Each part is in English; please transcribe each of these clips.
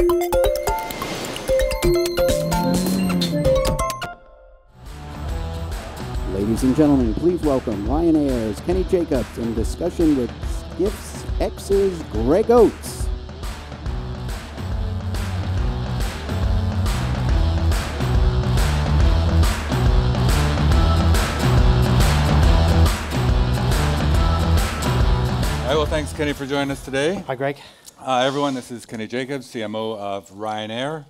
Ladies and gentlemen, please welcome Ryanair's Kenny Jacobs in discussion with Skift X's Greg Oates. All right, well, thanks, Kenny, for joining us today. Hi, Greg. Everyone, this is Kenny Jacobs, CMO of Ryanair.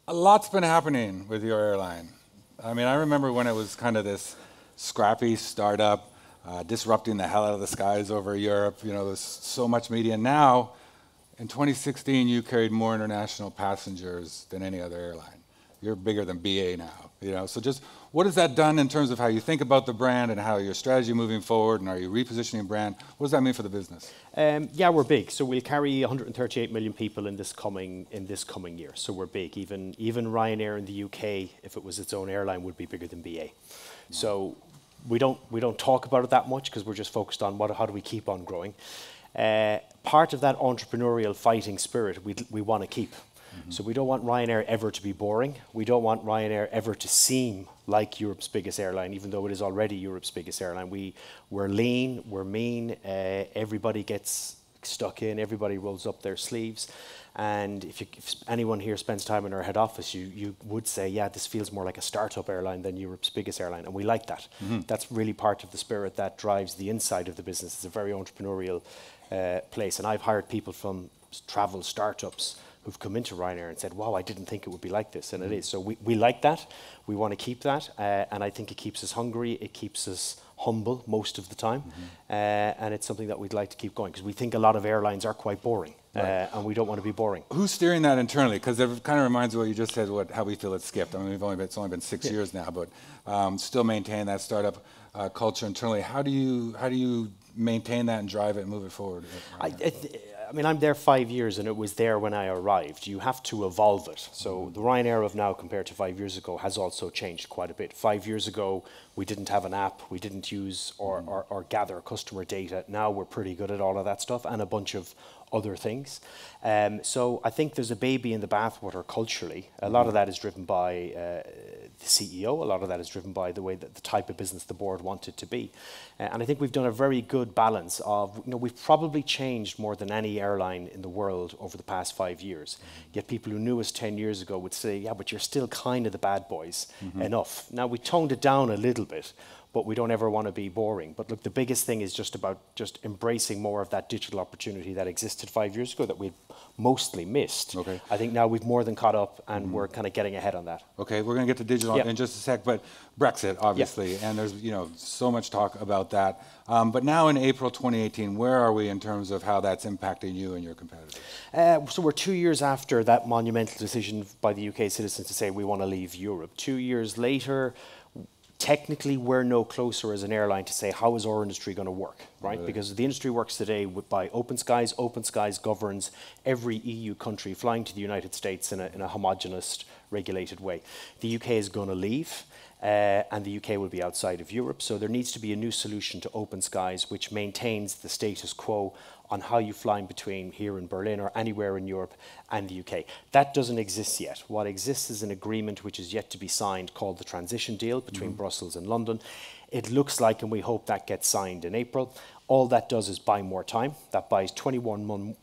A lot's been happening with your airline. I mean, I remember when it was kind of this scrappy startup, disrupting the hell out of the skies over Europe. You know, there's so much media. Now, in 2016, you carried more international passengers than any other airline. You're bigger than BA now, you know. So just what has that done in terms of how you think about the brand and how your strategy moving forward, and are you repositioning brand? What does that mean for the business? Yeah, we're big. So we'll carry 138 million people in this coming year. So we're big. Even Ryanair in the UK, if it was its own airline, would be bigger than BA. So we don't talk about it that much because we're just focused on how do we keep on growing. Part of that entrepreneurial fighting spirit we want to keep. So we don't want Ryanair ever to be boring. We don't want Ryanair ever to seem like Europe's biggest airline, even though it is already Europe's biggest airline. We're lean, we're mean, everybody gets stuck in, everybody rolls up their sleeves. And if anyone here spends time in our head office, you would say, yeah, this feels more like a startup airline than Europe's biggest airline. And we like that. That's really part of the spirit that drives the inside of the business. It's a very entrepreneurial place. And I've hired people from travel startups who've come into Ryanair and said, wow, I didn't think it would be like this, and it is. So we like that, we want to keep that, and I think it keeps us hungry, it keeps us humble most of the time, and it's something that we'd like to keep going, because we think a lot of airlines are quite boring, and we don't want to be boring. Who's steering that internally? Because it kind of reminds me of what you just said, how we feel at Skift. I mean, it's only been 6 years now, but still maintain that startup culture internally. How do you maintain that and drive it and move it forward? I mean, I'm there 5 years, and it was there when I arrived. You have to evolve it. So the Ryanair of now compared to 5 years ago has also changed quite a bit. 5 years ago, we didn't have an app. We didn't use or gather customer data. Now we're pretty good at all of that stuff and a bunch of other things. So I think there's a baby in the bathwater culturally. A lot of that is driven by the CEO. A lot of that is driven by the way that the type of business the board want it to be. And I think we've done a very good balance of, we've probably changed more than any airline in the world over the past 5 years. Yet people who knew us 10 years ago would say, yeah, but you're still kind of the bad boys enough. Now we toned it down a little bit, but we don't ever want to be boring. But look, the biggest thing is just about embracing more of that digital opportunity that existed 5 years ago that we'd mostly missed. Okay. I think now we've more than caught up, and we're kind of getting ahead on that. Okay, we're going to get to digital in just a sec, but Brexit, obviously, and there's so much talk about that. But now in April 2018, where are we in terms of how that's impacting you and your competitors? So we're 2 years after that monumental decision by the UK citizens to say we want to leave Europe. 2 years later, technically, we're no closer as an airline to say how is our industry going to work, right? Really? Because the industry works today by Open Skies. Open Skies governs every EU country flying to the United States in a homogenous, regulated way. The UK is going to leave, and the UK will be outside of Europe. So there needs to be a new solution to Open Skies, which maintains the status quo on how you fly in between here in Berlin or anywhere in Europe and the UK. That doesn't exist yet. What exists is an agreement which is yet to be signed called the transition deal between Brussels and London. It looks like, and we hope that gets signed in April. All that does is buy more time. That buys 21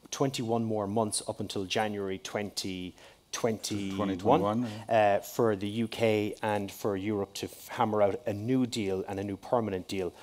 more months up until January 2021 for the UK and for Europe to hammer out a new deal and a new permanent deal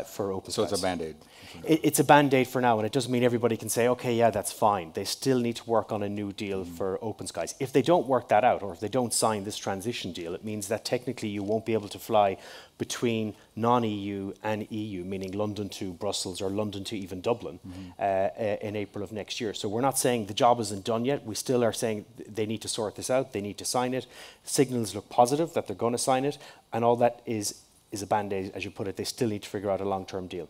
for Open Skies. So it's a Band-Aid? It's a Band-Aid for now, and it doesn't mean everybody can say, okay, yeah, that's fine. They still need to work on a new deal for Open Skies. If they don't work that out, or if they don't sign this transition deal, it means that technically you won't be able to fly between non-EU and EU, meaning London to Brussels or London to even Dublin in April of next year. So we're not saying the job isn't done yet. We still are saying they need to sort this out. They need to sign it. Signals look positive that they're going to sign it, and all that is a Band-Aid, as you put it. They still need to figure out a long-term deal.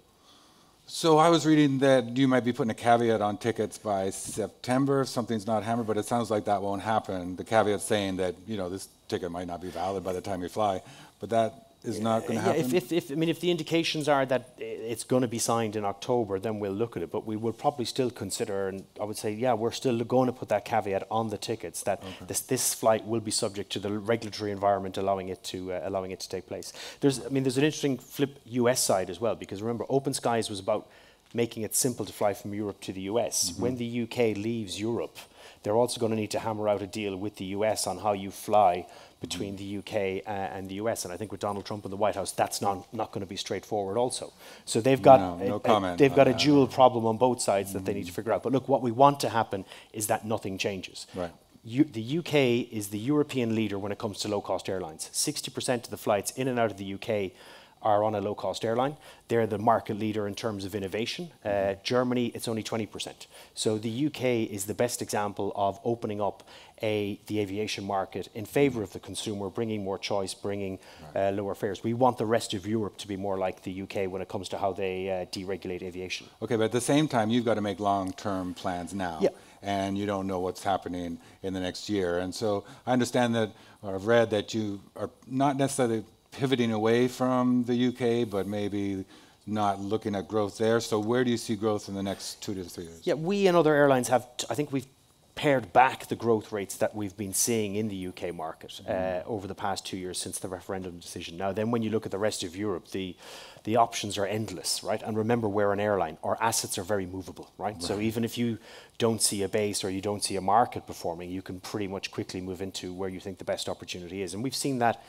So I was reading that you might be putting a caveat on tickets by September if something's not hammered, but it sounds like that won't happen. The caveat saying that, this ticket might not be valid by the time you fly, but that is not going to Yeah, happen? if the indications are that it's going to be signed in October, then we'll look at it. But we will probably still consider, and I would say, yeah, we're still going to put that caveat on the tickets that this flight will be subject to the regulatory environment allowing it to take place. There's an interesting flip US side as well, because remember, Open Skies was about making it simple to fly from Europe to the US. When the UK leaves Europe, they're also going to need to hammer out a deal with the US on how you fly between the UK and the US. And I think with Donald Trump in the White House, that's not going to be straightforward also. So they've got they've got a dual problem on both sides that they need to figure out. But look, what we want to happen is that nothing changes. Right. The UK is the European leader when it comes to low-cost airlines. 60% of the flights in and out of the UK are on a low-cost airline. They're the market leader in terms of innovation. Germany, it's only 20%. So the UK is the best example of opening up the aviation market in favor of the consumer, bringing more choice, bringing lower fares. We want the rest of Europe to be more like the UK when it comes to how they deregulate aviation. Okay, but at the same time, you've got to make long-term plans now. Yeah. And you don't know what's happening in the next year. And so I understand that, or I've read that you are not necessarily pivoting away from the UK, but maybe not looking at growth there. So where do you see growth in the next 2 to 3 years? Yeah, we and other airlines have, I think we've pared back the growth rates that we've been seeing in the UK market over the past 2 years since the referendum decision. Now, then when you look at the rest of Europe, the options are endless, right? And remember, we're an airline. Our assets are very movable, right? So even if you don't see a base or you don't see a market performing, you can pretty much quickly move into where you think the best opportunity is. And we've seen that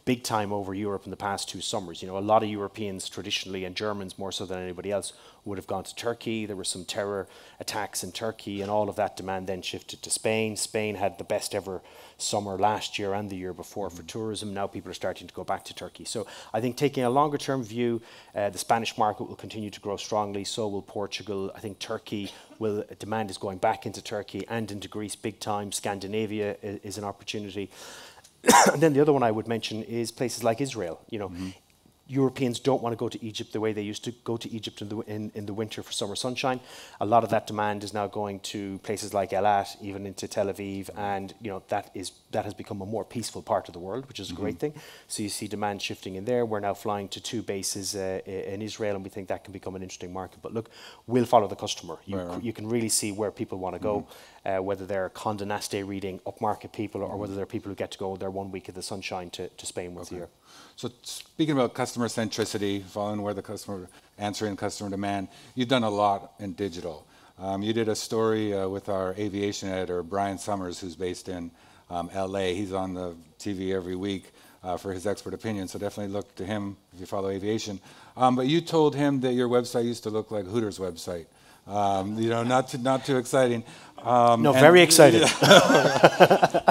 big time over Europe in the past 2 summers. You know, a lot of Europeans traditionally, and Germans more so than anybody else, would have gone to Turkey. There were some terror attacks in Turkey, and all of that demand then shifted to Spain. Spain had the best ever summer last year and the year before for tourism. Now people are starting to go back to Turkey. So I think taking a longer term view, the Spanish market will continue to grow strongly, so will Portugal. I think demand is going back into Turkey and into Greece big time. Scandinavia is an opportunity. And then the other one I would mention is places like Israel. You know, Europeans don't want to go to Egypt the way they used to go to Egypt in the winter for summer sunshine. A lot of that demand is now going to places like Eilat, even into Tel Aviv, and you know that has become a more peaceful part of the world, which is a great thing. So you see demand shifting in there. We're now flying to 2 bases in Israel, and we think that can become an interesting market. But look, we'll follow the customer. You can really see where people want to go. Whether they're Condé Nast reading upmarket people or whether they're people who get to go their 1 week of the sunshine to Spain once a year. So speaking about customer centricity, following where the customer, answering customer demand, you've done a lot in digital. You did a story with our aviation editor, Brian Summers, who's based in LA. He's on the TV every week for his expert opinion, so definitely look to him if you follow aviation. But you told him that your website used to look like Hooters' website. You know, not too exciting. No, very excited.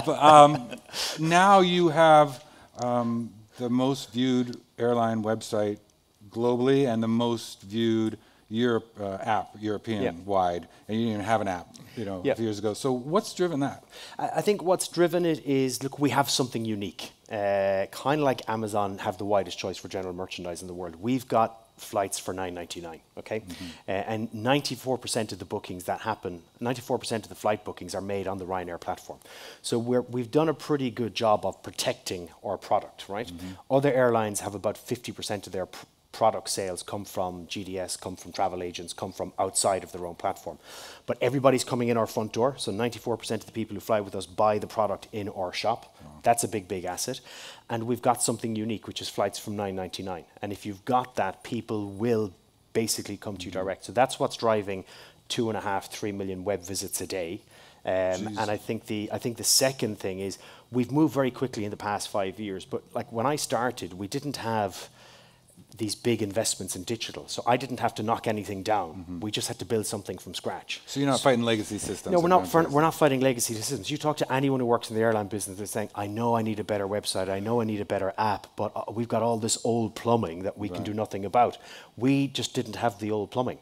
But, now you have the most viewed airline website globally and the most viewed European-wide, and you didn't even have an app, you know, a few years ago. So what's driven that? I think what's driven it is, look, we have something unique. Kind of like Amazon have the widest choice for general merchandise in the world. We've got flights for $9.99, okay? And 94% of the bookings that happen, 94% of the flight bookings are made on the Ryanair platform. So we've done a pretty good job of protecting our product, right? Other airlines have about 50% of their product sales come from GDS, come from travel agents, come from outside of their own platform. But everybody's coming in our front door, so 94% of the people who fly with us buy the product in our shop. That's a big, big asset. And we've got something unique, which is flights from $9.99. And if you've got that, people will basically come to you direct. So that's what's driving 2.5, 3 million web visits a day. And I think the second thing is we've moved very quickly in the past 5 years. But like when I started, we didn't have these big investments in digital. So I didn't have to knock anything down. We just had to build something from scratch. So you're not fighting legacy systems? No, we're not fighting legacy systems. You talk to anyone who works in the airline business, they're saying, I know I need a better website, I know I need a better app, but we've got all this old plumbing that we can do nothing about. We just didn't have the old plumbing.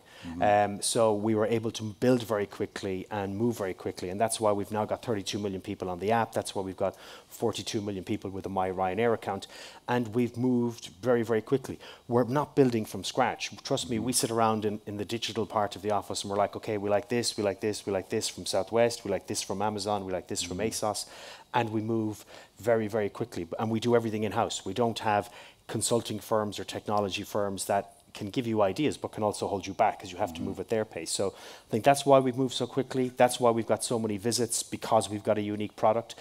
So we were able to build very quickly and move very quickly, and that's why we've now got 32 million people on the app. That's why we've got 42 million people with a My Ryanair account, and we've moved very, very quickly. We're not building from scratch. Trust me, we sit around in the digital part of the office and we're like, okay, we like this, we like this, we like this from Southwest, we like this from Amazon, we like this from ASOS, and we move very, very quickly. And we do everything in-house. We don't have consulting firms or technology firms that can give you ideas but can also hold you back because you have to move at their pace. So I think that's why we've moved so quickly. That's why we've got so many visits, because we've got a unique product.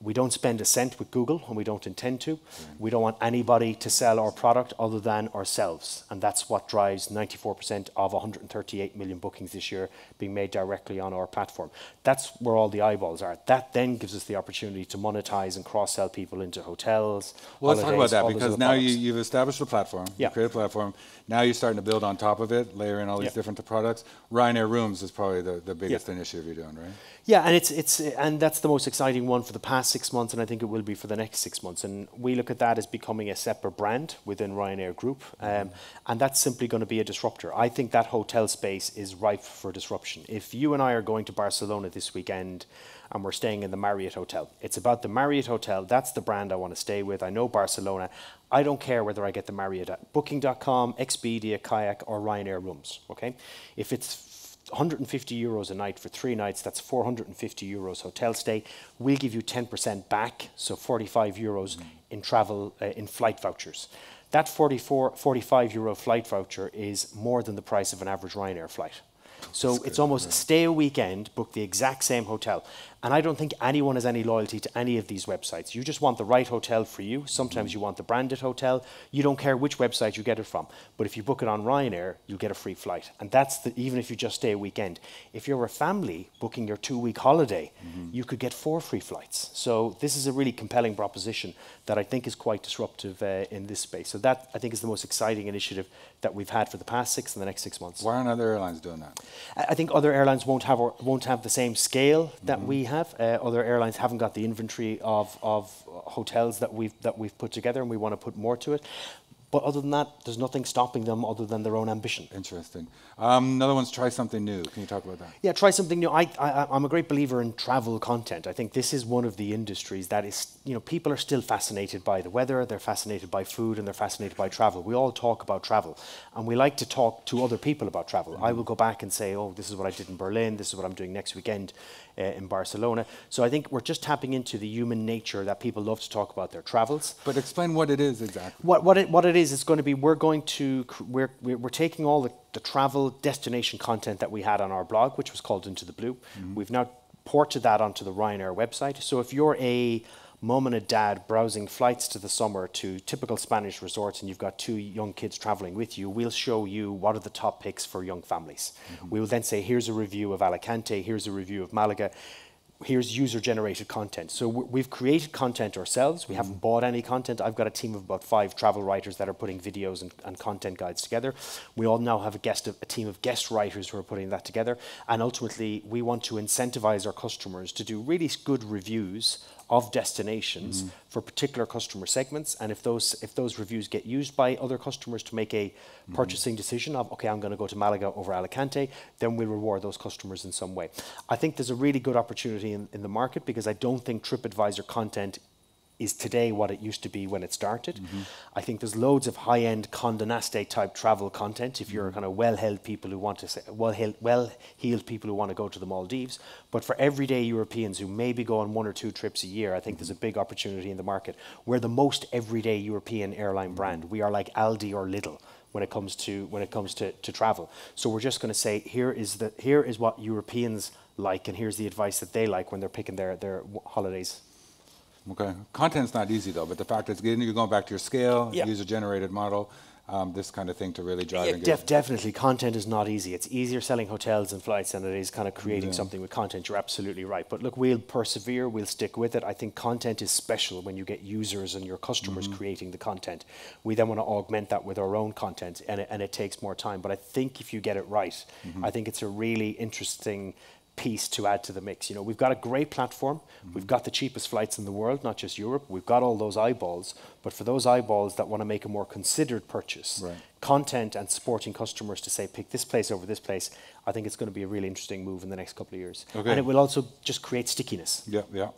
We don't spend a cent with Google, and we don't intend to. We don't want anybody to sell our product other than ourselves. And that's what drives 94% of 138 million bookings this year being made directly on our platform. That's where all the eyeballs are. That then gives us the opportunity to monetize and cross-sell people into hotels, Well, let's talk about that, all those because other now products. you've established a platform, Yeah. you created a platform, now you're starting to build on top of it, layer in all these Yeah. different products. Ryanair Rooms is probably the biggest initiative you're doing, right? Yeah, and that's the most exciting one for the past 6 months, and I think it will be for the next 6 months. And we look at that as becoming a separate brand within Ryanair Group, and that's simply going to be a disruptor. I think that hotel space is ripe for disruption. If you and I are going to Barcelona this weekend and we're staying in the Marriott Hotel, it's about the Marriott Hotel. That's the brand I want to stay with. I know Barcelona. I don't care whether I get the Marriott at Booking.com, Expedia, Kayak, or Ryanair Rooms. Okay, if it's 150 euros a night for 3 nights, that's 450 euros hotel stay. We'll give you 10% back, so 45 euros in travel, in flight vouchers. That 45 euro flight voucher is more than the price of an average Ryanair flight. So it's almost stay a weekend, book the exact same hotel. And I don't think anyone has any loyalty to any of these websites. You just want the right hotel for you. Sometimes you want the branded hotel. You don't care which website you get it from. But if you book it on Ryanair, you get a free flight. And that's even if you just stay a weekend. If you're a family booking your 2-week holiday, you could get 4 free flights. So this is a really compelling proposition that I think is quite disruptive in this space. So that, I think, is the most exciting initiative that we've had for the past 6 and the next 6 months. Why aren't other airlines doing that? I think other airlines won't have the same scale that we have. Other airlines haven't got the inventory of hotels that we've put together, and we want to put more to it. But other than that, there's nothing stopping them other than their own ambition. Interesting. Another one's try something new. Can you talk about that? Yeah, try something new. I'm a great believer in travel content. I think this is one of the industries that is, people are still fascinated by the weather, they're fascinated by food, and they're fascinated by travel. We all talk about travel, and we like to talk to other people about travel. I will go back and say, oh, this is what I did in Berlin, this is what I'm doing next weekend in Barcelona. So I think we're just tapping into the human nature that people love to talk about their travels. But explain what it is exactly. What it is going to be, we're taking all the travel destination content that we had on our blog, which was called Into the Blue. We've now ported that onto the Ryanair website. So if you're a mum and a dad browsing flights to the summer to typical Spanish resorts and you've got 2 young kids traveling with you, we'll show you what are the top picks for young families. We will then say, here's a review of Alicante, here's a review of Malaga, here's user-generated content. So we've created content ourselves. We haven't bought any content. I've got a team of about 5 travel writers that are putting videos and content guides together. We all now have a team of guest writers who are putting that together. And ultimately, we want to incentivize our customers to do really good reviews of destinations for particular customer segments, and if those reviews get used by other customers to make a purchasing decision of, okay, I'm going to go to Malaga over Alicante, then we'll reward those customers in some way. I think there's a really good opportunity in the market, because I don't think TripAdvisor content is today what it used to be when it started. I think there's loads of high-end Condé Nast type travel content if you're kind of well-heeled people who want to go to the Maldives. But for everyday Europeans who maybe go on 1 or 2 trips a year, I think there's a big opportunity in the market. We're the most everyday European airline brand. We are like Aldi or Lidl when it comes to travel. So we're just going to say, here is what Europeans like, and here's the advice that they like when they're picking their holidays. Okay. Content's not easy, though, but the fact is you're going back to your scale, user-generated model, this kind of thing to really drive engagement. Definitely. Content is not easy. It's easier selling hotels and flights than it is kind of creating something with content. You're absolutely right. But look, we'll persevere. We'll stick with it. I think content is special when you get users and your customers creating the content. We then want to augment that with our own content, and it takes more time. But I think if you get it right, I think it's a really interesting piece to add to the mix. We've got a great platform. We've got the cheapest flights in the world, not just Europe. We've got all those eyeballs, but for those eyeballs that want to make a more considered purchase, content and supporting customers to say, pick this place over this place, I think it's going to be a really interesting move in the next couple of years. Okay. And it will also just create stickiness. Yeah.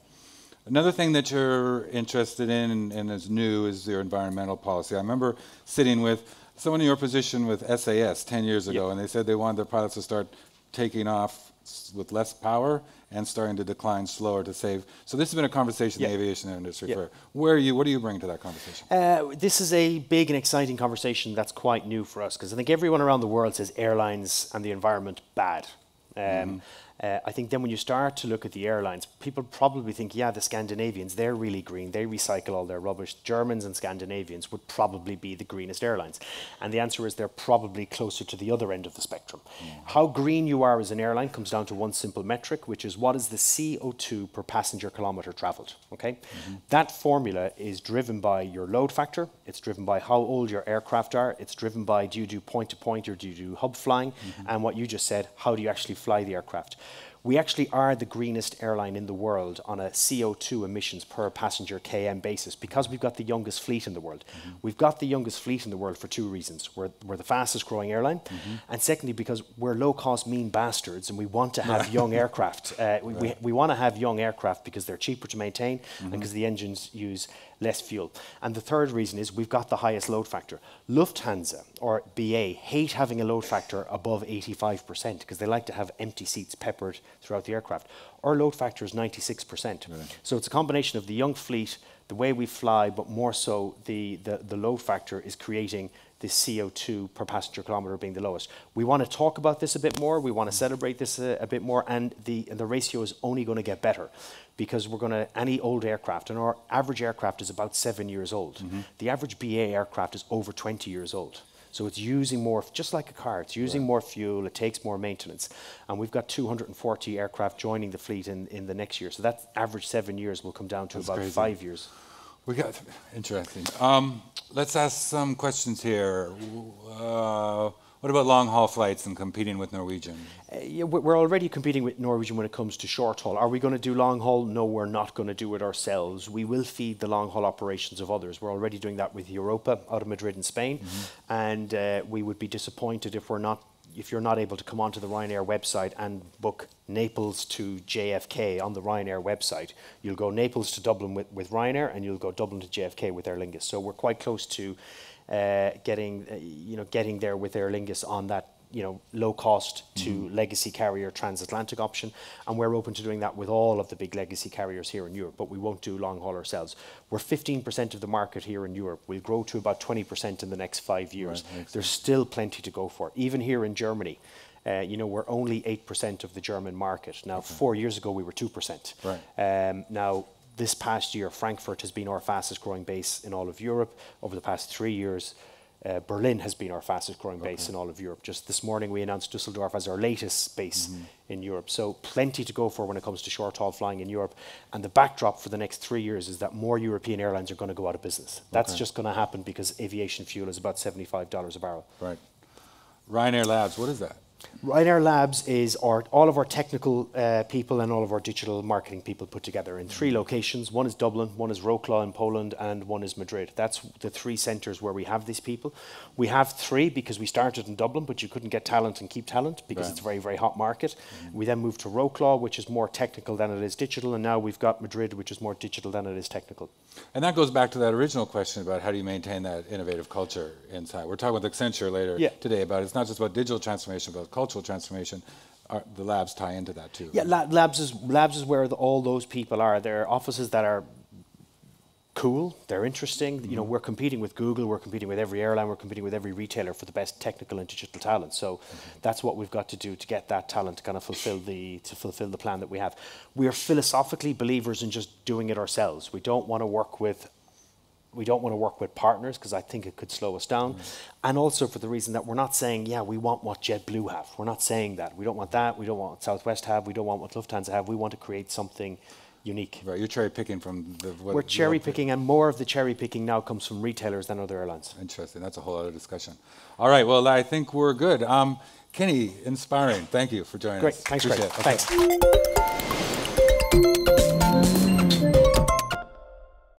Another thing that you're interested in and is new is your environmental policy. I remember sitting with someone in your position with SAS 10 years ago, and they said they wanted their pilots to start taking off with less power and starting to decline slower to save. So this has been a conversation in the aviation industry for. What do you bring to that conversation? This is a big and exciting conversation that's quite new for us, because I think everyone around the world says airlines and the environment bad. I think then when you start to look at the airlines, people probably think, yeah, the Scandinavians, they're really green. They recycle all their rubbish. Germans and Scandinavians would probably be the greenest airlines. And the answer is they're probably closer to the other end of the spectrum. How green you are as an airline comes down to one simple metric, which is what is the CO2 per passenger kilometre travelled, okay? That formula is driven by your load factor. It's driven by how old your aircraft are. It's driven by, do you do point-to-point or do you do hub flying? And what you just said, how do you actually fly the aircraft? We actually are the greenest airline in the world on a CO2 emissions per passenger KM basis because we've got the youngest fleet in the world. We've got the youngest fleet in the world for two reasons. We're the fastest growing airline, and secondly, because we're low-cost mean bastards and we want to have young aircraft. We want to have young aircraft because they're cheaper to maintain and because the engines use less fuel. And the third reason is we've got the highest load factor. Lufthansa or BA hate having a load factor above 85% because they like to have empty seats peppered throughout the aircraft. Our load factor is 96%. Really? So it's a combination of the young fleet, the way we fly, but more so the load factor is creating the CO2 per passenger kilometre being the lowest. We want to talk about this a bit more. We want to celebrate this a bit more, and the ratio is only going to get better because we're going to, any old aircraft, and our average aircraft is about 7 years old. The average BA aircraft is over 20 years old. So it's using more, just like a car, it's using more fuel, it takes more maintenance. And we've got 240 aircraft joining the fleet in the next year. So that average 7 years will come down to about crazy. 5 years. We got, interesting. Let's ask some questions here. What about long-haul flights and competing with Norwegian? Yeah, we're already competing with Norwegian when it comes to short-haul. Are we going to do long-haul? No, we're not going to do it ourselves. We will feed the long-haul operations of others. We're already doing that with Europa out of Madrid and Spain. And we would be disappointed if you're not able to come onto the Ryanair website and book Naples to JFK on the Ryanair website. You'll go Naples to Dublin with Ryanair, and you'll go Dublin to JFK with Aer Lingus. So we're quite close to getting there with Aer Lingus on that low cost to legacy carrier transatlantic option, and we're open to doing that with all of the big legacy carriers here in Europe, but we won't do long haul ourselves. We're 15% of the market here in Europe. We'll grow to about 20% in the next 5 years. Right, there's still plenty to go for. Even here in Germany, we're only 8% of the German market. Now, 4 years ago, we were 2%. Right. Now, this past year, Frankfurt has been our fastest growing base in all of Europe. Over the past 3 years, Berlin has been our fastest growing base in all of Europe. Just this morning we announced Düsseldorf as our latest base in Europe. So plenty to go for when it comes to short haul flying in Europe. And the backdrop for the next 3 years is that more European airlines are going to go out of business. That's just going to happen because aviation fuel is about $75 a barrel. Right. Ryanair Labs, what is that? Ryanair Labs is all of our technical people and all of our digital marketing people put together in 3 locations. One is Dublin, one is Wrocław in Poland, and one is Madrid. That's the 3 centres where we have these people. We have 3 because we started in Dublin, but you couldn't get talent and keep talent because it's a very, very hot market. We then moved to Wrocław, which is more technical than it is digital, and now we've got Madrid, which is more digital than it is technical. And that goes back to that original question about how do you maintain that innovative culture inside. We're talking with Accenture later today about it's not just about digital transformation, but cultural transformation. The labs tie into that too. Yeah, labs is where all those people are. They're offices that are cool, they're interesting. We're competing with Google, we're competing with every airline, we're competing with every retailer for the best technical and digital talent. So that's what we've got to do to get that talent to kind of fulfill the plan that we have. We are philosophically believers in just doing it ourselves. We don't want to work with partners because I think it could slow us down. And also for the reason that we're not saying, we want what JetBlue have. We're not saying that. We don't want that. We don't want what Southwest have. We don't want what Lufthansa have. We want to create something unique. Right, you're cherry picking from we're cherry picking, and more of the cherry picking now comes from retailers than other airlines. Interesting. That's a whole other discussion. All right, well, I think we're good. Kenny, inspiring. Thank you for joining us. Great. Thanks, Greg. Thanks.